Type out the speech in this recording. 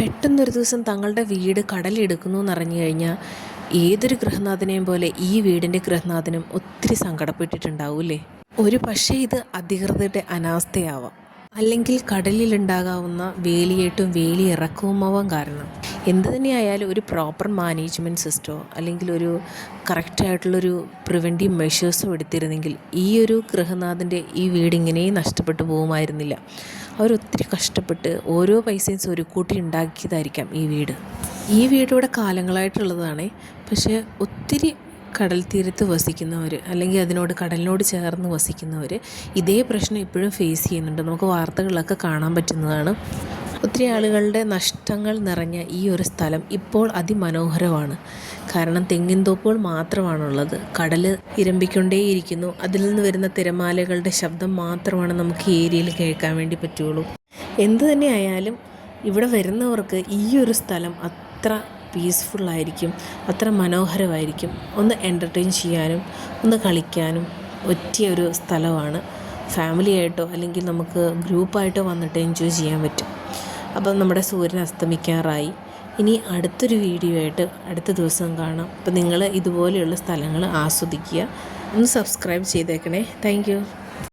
പെട്ടെന്നൊരു ദിവസം തങ്ങളുടെ വീട് കടലെടുക്കുന്നു എന്നറിഞ്ഞു കഴിഞ്ഞാൽ ഏതൊരു ഗൃഹനാഥനെയും പോലെ ഈ വീടിൻ്റെ ഗൃഹനാഥനും ഒത്തിരി സങ്കടപ്പെട്ടിട്ടുണ്ടാവൂല്ലേ. ഒരു പക്ഷേ ഇത് അധികൃതരുടെ അനാസ്ഥയാവാം, അല്ലെങ്കിൽ കടലിലുണ്ടാകാവുന്ന വേലിയേറ്റും വേലിയിറക്കവുമാവാൻ കാരണം. എന്തു തന്നെയായാലും ഒരു പ്രോപ്പർ മാനേജ്മെൻറ്റ് സിസ്റ്റമോ അല്ലെങ്കിൽ ഒരു കറക്റ്റായിട്ടുള്ളൊരു പ്രിവെൻറ്റീവ് മെഷേഴ്സോ എടുത്തിരുന്നെങ്കിൽ ഈ ഒരു ഗൃഹനാഥൻ്റെ ഈ വീടിങ്ങനെ നഷ്ടപ്പെട്ടു പോകുമായിരുന്നില്ല. അവരൊത്തിരി കഷ്ടപ്പെട്ട് ഓരോ പൈസയും സ്വരുക്കൂട്ടി ഉണ്ടാക്കിയതായിരിക്കാം ഈ വീട്. ഈ വീടിവിടെ കാലങ്ങളായിട്ടുള്ളതാണ്. പക്ഷേ ഒത്തിരി കടൽ തീരത്ത് വസിക്കുന്നവർ അല്ലെങ്കിൽ കടലിനോട് ചേർന്ന് വസിക്കുന്നവർ ഇതേ പ്രശ്നം ഇപ്പോഴും ഫേസ് ചെയ്യുന്നുണ്ട്. നമുക്ക് വാർത്തകളിലൊക്കെ കാണാൻ പറ്റുന്നതാണ്. ഒത്തിരി ആളുകളുടെ നഷ്ടങ്ങൾ നിറഞ്ഞ ഈ ഒരു സ്ഥലം ഇപ്പോൾ അതിമനോഹരമാണ്. കാരണം തെങ്ങിൻ തോപ്പുകൾ മാത്രമാണുള്ളത്. കടൽ ഇരമ്പിക്കൊണ്ടേയിരിക്കുന്നു. അതിൽ നിന്ന് വരുന്ന തിരമാലകളുടെ ശബ്ദം മാത്രമാണ് നമുക്ക് ഈ ഏരിയയിൽ കേൾക്കാൻ വേണ്ടി പറ്റുള്ളൂ. എന്തു തന്നെ ആയാലും ഇവിടെ വരുന്നവർക്ക് ഈ ഒരു സ്ഥലം അത്ര പീസ്ഫുള്ളായിരിക്കും, അത്ര മനോഹരമായിരിക്കും. ഒന്ന് എൻ്റർടൈൻ ചെയ്യാനും ഒന്ന് കളിക്കാനും പറ്റിയ ഒരു സ്ഥലമാണ്. ഫാമിലിയായിട്ടോ അല്ലെങ്കിൽ നമുക്ക് ഗ്രൂപ്പായിട്ടോ വന്നിട്ട് എൻജോയ് ചെയ്യാൻ പറ്റും. അപ്പം നമ്മുടെ സൂര്യൻ അസ്തമിക്കാറായി. ഇനി അടുത്തൊരു വീഡിയോ ആയിട്ട് അടുത്ത ദിവസം കാണാം. അപ്പം നിങ്ങൾ ഇതുപോലെയുള്ള സ്ഥലങ്ങൾ ആസ്വദിക്കുക. ഒന്ന് സബ്സ്ക്രൈബ് ചെയ്തേക്കണേ. Thank you.